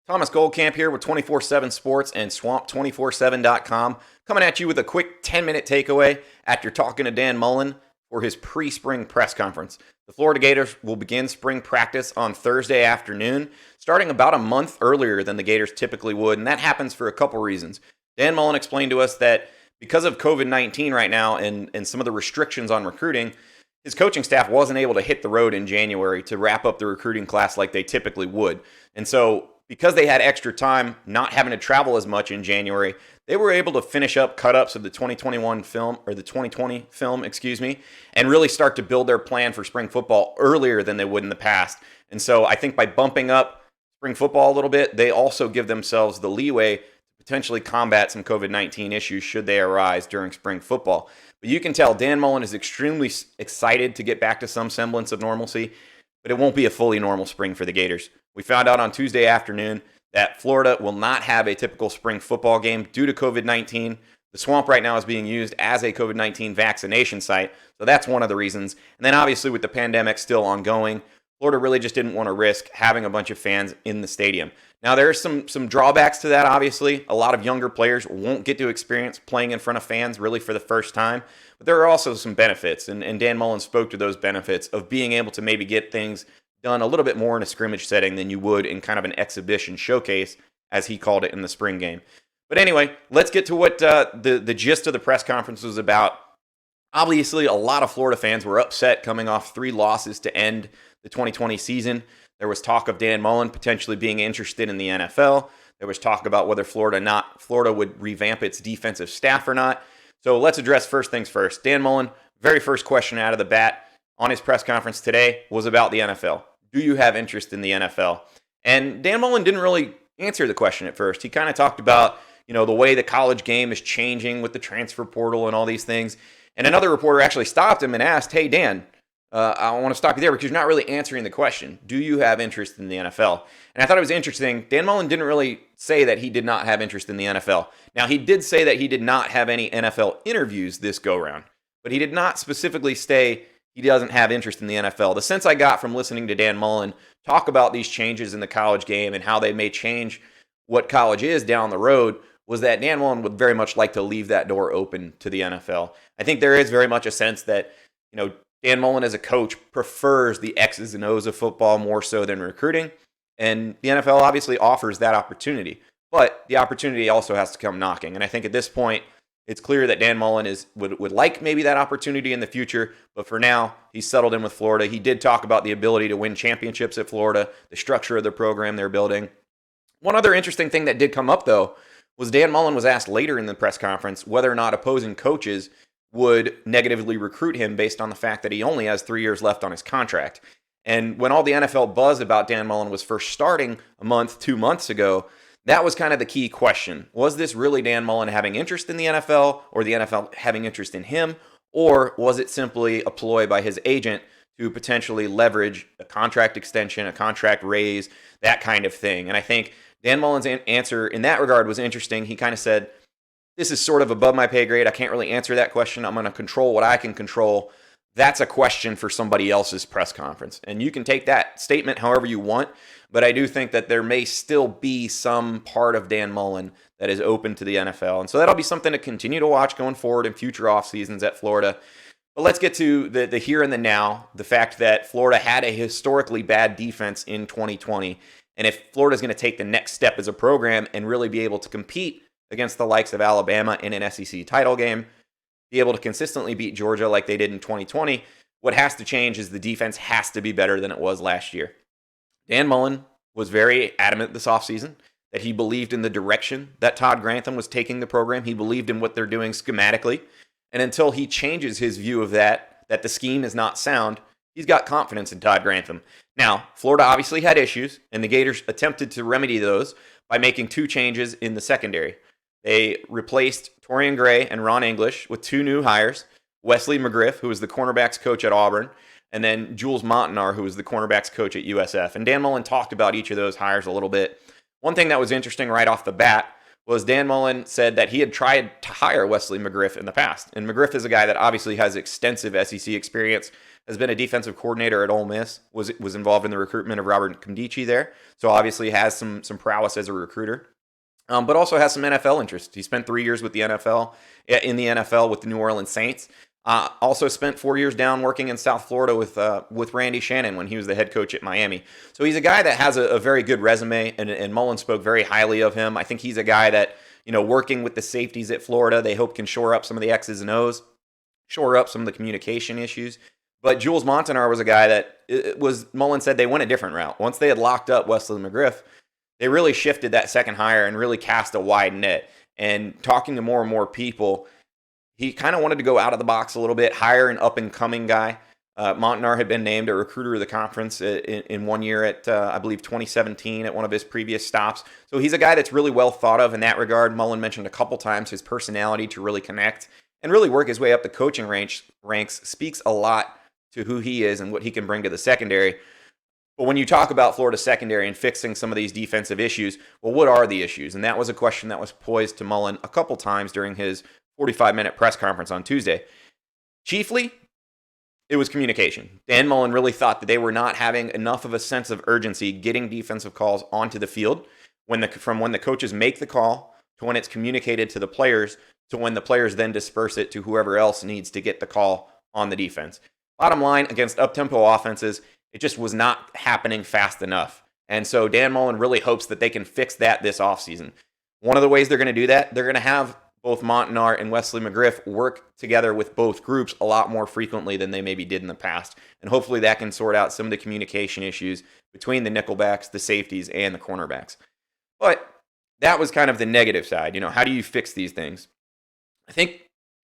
Thomas Goldcamp here with 24/7 Sports and Swamp247.com, coming at you with a quick 10-minute takeaway after talking to Dan Mullen for his pre-spring press conference. The Florida Gators will begin spring practice on Thursday afternoon, starting about a month earlier than the Gators typically would, and that happens for a couple reasons. Dan Mullen explained to us that because of COVID-19 right now and some of the restrictions on recruiting, his coaching staff wasn't able to hit the road in January to wrap up the recruiting class like they typically would. And so because they had extra time, not having to travel as much in January, they were able to finish up cut-ups of the 2021 film, or the 2020 film, and really start to build their plan for spring football earlier than they would in the past. And so I think by bumping up spring football a little bit, they also give themselves the leeway to potentially combat some COVID-19 issues should they arise during spring football. But you can tell Dan Mullen is extremely excited to get back to some semblance of normalcy, but it won't be a fully normal spring for the Gators. We found out on Tuesday afternoon that Florida will not have a typical spring football game due to COVID-19. The Swamp right now is being used as a COVID-19 vaccination site, so that's one of the reasons. And then obviously with the pandemic still ongoing, Florida really just didn't want to risk having a bunch of fans in the stadium. Now there are some drawbacks to that, obviously. A lot of younger players won't get to experience playing in front of fans really for the first time, but there are also some benefits, and Dan Mullen spoke to those benefits of being able to maybe get things done a little bit more in a scrimmage setting than you would in kind of an exhibition showcase, as he called it in the spring game. But anyway, let's get to what the gist of the press conference was about. Obviously, a lot of Florida fans were upset coming off 3 losses to end the 2020 season. There was talk of Dan Mullen potentially being interested in the NFL. There was talk about whether Florida would revamp its defensive staff or not. So let's address first things first. Dan Mullen, very first question out of the bat on his press conference today was about the NFL. Do you have interest in the NFL? And Dan Mullen didn't really answer the question at first. He kind of talked about, the way the college game is changing with the transfer portal and all these things. And another reporter actually stopped him and asked, "Hey, Dan, I want to stop you there because you're not really answering the question. Do you have interest in the NFL?" And I thought it was interesting. Dan Mullen didn't really say that he did not have interest in the NFL. Now, he did say that he did not have any NFL interviews this go-round, but he did not specifically say he doesn't have interest in the NFL. The sense I got from listening to Dan Mullen talk about these changes in the college game and how they may change what college is down the road was that Dan Mullen would very much like to leave that door open to the NFL. I think there is very much a sense that, Dan Mullen as a coach prefers the X's and O's of football more so than recruiting, and the NFL obviously offers that opportunity. But the opportunity also has to come knocking, and I think at this point, it's clear that Dan Mullen would like maybe that opportunity in the future, but for now, he's settled in with Florida. He did talk about the ability to win championships at Florida, the structure of the program they're building. One other interesting thing that did come up, though, was Dan Mullen was asked later in the press conference whether or not opposing coaches would negatively recruit him based on the fact that he only has 3 years left on his contract. And when all the NFL buzz about Dan Mullen was first starting 2 months ago, that was kind of the key question. Was this really Dan Mullen having interest in the NFL, or the NFL having interest in him, or was it simply a ploy by his agent to potentially leverage a contract extension, a contract raise, that kind of thing? And I think Dan Mullen's answer in that regard was interesting. He kind of said, "This is sort of above my pay grade. I can't really answer that question. I'm going to control what I can control. That's a question for somebody else's press conference." And you can take that statement however you want, but I do think that there may still be some part of Dan Mullen that is open to the NFL. And so that'll be something to continue to watch going forward in future off seasons at Florida. But let's get to the here and the now, the fact that Florida had a historically bad defense in 2020. And if Florida's going to take the next step as a program and really be able to compete against the likes of Alabama in an SEC title game, be able to consistently beat Georgia like they did in 2020, what has to change is the defense has to be better than it was last year. Dan Mullen was very adamant this offseason that he believed in the direction that Todd Grantham was taking the program. He believed in what they're doing schematically. And until he changes his view of that the scheme is not sound, he's got confidence in Todd Grantham. Now, Florida obviously had issues, and the Gators attempted to remedy those by making 2 changes in the secondary. They replaced Torian Gray and Ron English with 2 new hires, Wesley McGriff, who was the cornerbacks coach at Auburn, and then Jules Montenar, who was the cornerbacks coach at USF. And Dan Mullen talked about each of those hires a little bit. One thing that was interesting right off the bat was Dan Mullen said that he had tried to hire Wesley McGriff in the past. And McGriff is a guy that obviously has extensive SEC experience, has been a defensive coordinator at Ole Miss, was involved in the recruitment of Robert Nkemdiche there, so obviously has some prowess as a recruiter. But also has some NFL interest. He spent 3 years with the NFL, in the NFL with the New Orleans Saints. Also spent 4 years down working in South Florida with Randy Shannon when he was the head coach at Miami. So he's a guy that has a very good resume, and Mullen spoke very highly of him. I think he's a guy that, working with the safeties at Florida, they hope can shore up some of the X's and O's, shore up some of the communication issues. But Jules Montanar was a guy that Mullen said they went a different route. Once they had locked up Wesley McGriff, they really shifted that second hire and really cast a wide net. And talking to more and more people, he kind of wanted to go out of the box a little bit, hire an up-and-coming guy. Montanar had been named a recruiter of the conference in 1 year at, I believe, 2017 at one of his previous stops. So he's a guy that's really well thought of in that regard. Mullen mentioned a couple times his personality to really connect and really work his way up the coaching ranks speaks a lot to who he is and what he can bring to the secondary. But when you talk about Florida secondary and fixing some of these defensive issues, well, what are the issues? And that was a question that was posed to Mullen a couple times during his 45-minute press conference on Tuesday. Chiefly, it was communication. Dan Mullen really thought that they were not having enough of a sense of urgency getting defensive calls onto the field from when the coaches make the call to when it's communicated to the players to when the players then disperse it to whoever else needs to get the call on the defense. Bottom line, against up-tempo offenses, it just was not happening fast enough. And so Dan Mullen really hopes that they can fix that this offseason. One of the ways they're going to do that, they're going to have both Montanar and Wesley McGriff work together with both groups a lot more frequently than they maybe did in the past. And hopefully that can sort out some of the communication issues between the nickelbacks, the safeties, and the cornerbacks. But that was kind of the negative side. How do you fix these things? I think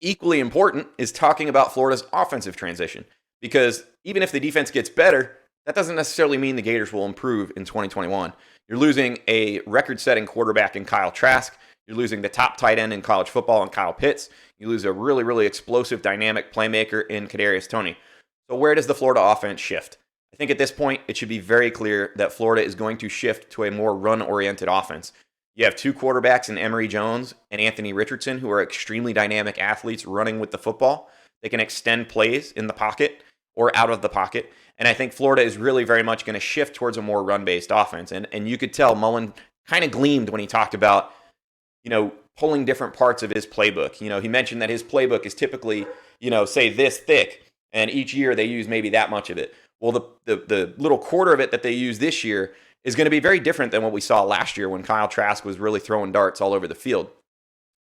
equally important is talking about Florida's offensive transition. Because even if the defense gets better, that doesn't necessarily mean the Gators will improve in 2021. You're losing a record-setting quarterback in Kyle Trask. You're losing the top tight end in college football in Kyle Pitts. You lose a really, really explosive, dynamic playmaker in Kadarius Toney. So where does the Florida offense shift? I think at this point, it should be very clear that Florida is going to shift to a more run-oriented offense. You have two quarterbacks in Emory Jones and Anthony Richardson who are extremely dynamic athletes running with the football. They can extend plays in the pocket or out of the pocket. And I think Florida is really very much going to shift towards a more run-based offense. And you could tell Mullen kind of gleamed when he talked about, pulling different parts of his playbook. He mentioned that his playbook is typically, say this thick, and each year they use maybe that much of it. Well, the little quarter of it that they use this year is going to be very different than what we saw last year when Kyle Trask was really throwing darts all over the field.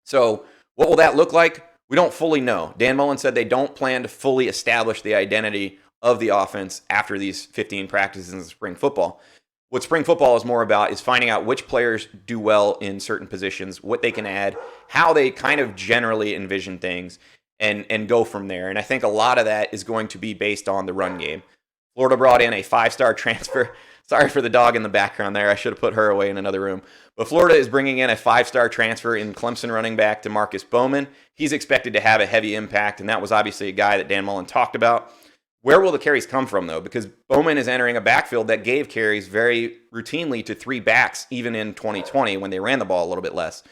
So what will that look like? We don't fully know. Dan Mullen said they don't plan to fully establish the identity of the offense after these 15 practices in spring football. What spring football is more about is finding out which players do well in certain positions, what they can add, how they kind of generally envision things, and go from there. And I think a lot of that is going to be based on the run game. Florida brought in a 5-star transfer. Sorry for the dog in the background there. I should have put her away in another room. But Florida is bringing in a 5-star transfer in Clemson running back DeMarcus Bowman. He's expected to have a heavy impact, and that was obviously a guy that Dan Mullen talked about. Where will the carries come from, though? Because Bowman is entering a backfield that gave carries very routinely to 3 backs, even in 2020 when they ran the ball a little bit less.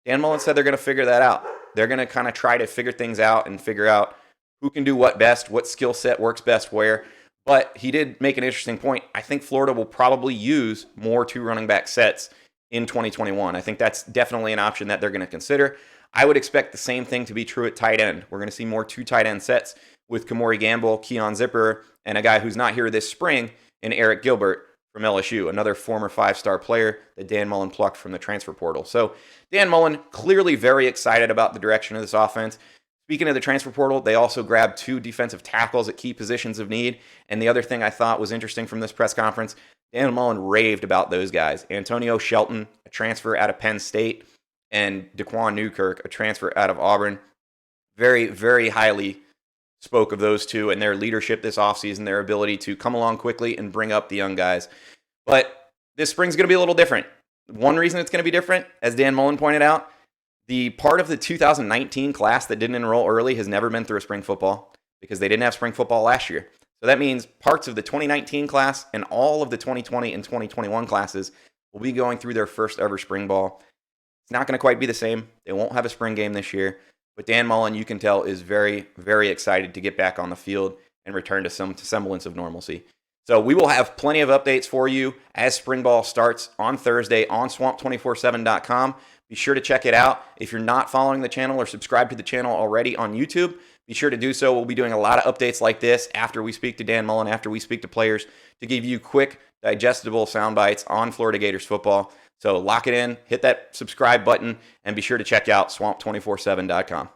Dan Mullen said they're going to figure that out. They're going to kind of try to figure things out and figure out who can do what best, what skill set works best where. But he did make an interesting point. I think Florida will probably use more 2 running back sets in 2021. I think that's definitely an option that they're going to consider. I would expect the same thing to be true at tight end. We're going to see more 2 tight end sets with Kamori Gamble, Keon Zipper, and a guy who's not here this spring in Eric Gilbert from LSU, another former 5-star player that Dan Mullen plucked from the transfer portal. So Dan Mullen clearly very excited about the direction of this offense. Speaking of the transfer portal, they also grabbed 2 defensive tackles at key positions of need. And the other thing I thought was interesting from this press conference, Dan Mullen raved about those guys. Antonio Shelton, a transfer out of Penn State, and Daquan Newkirk, a transfer out of Auburn. Very, very highly spoke of those 2 and their leadership this offseason, their ability to come along quickly and bring up the young guys. But this spring's going to be a little different. One reason it's going to be different, as Dan Mullen pointed out, the part of the 2019 class that didn't enroll early has never been through a spring football because they didn't have spring football last year. So that means parts of the 2019 class and all of the 2020 and 2021 classes will be going through their first ever spring ball. It's not going to quite be the same. They won't have a spring game this year. But Dan Mullen, you can tell, is very, very excited to get back on the field and return to some semblance of normalcy. So we will have plenty of updates for you as spring ball starts on Thursday on swamp247.com. Be sure to check it out. If you're not following the channel or subscribed to the channel already on YouTube, be sure to do so. We'll be doing a lot of updates like this after we speak to Dan Mullen, after we speak to players, to give you quick, digestible sound bites on Florida Gators football. So lock it in, hit that subscribe button, and be sure to check out swamp247.com.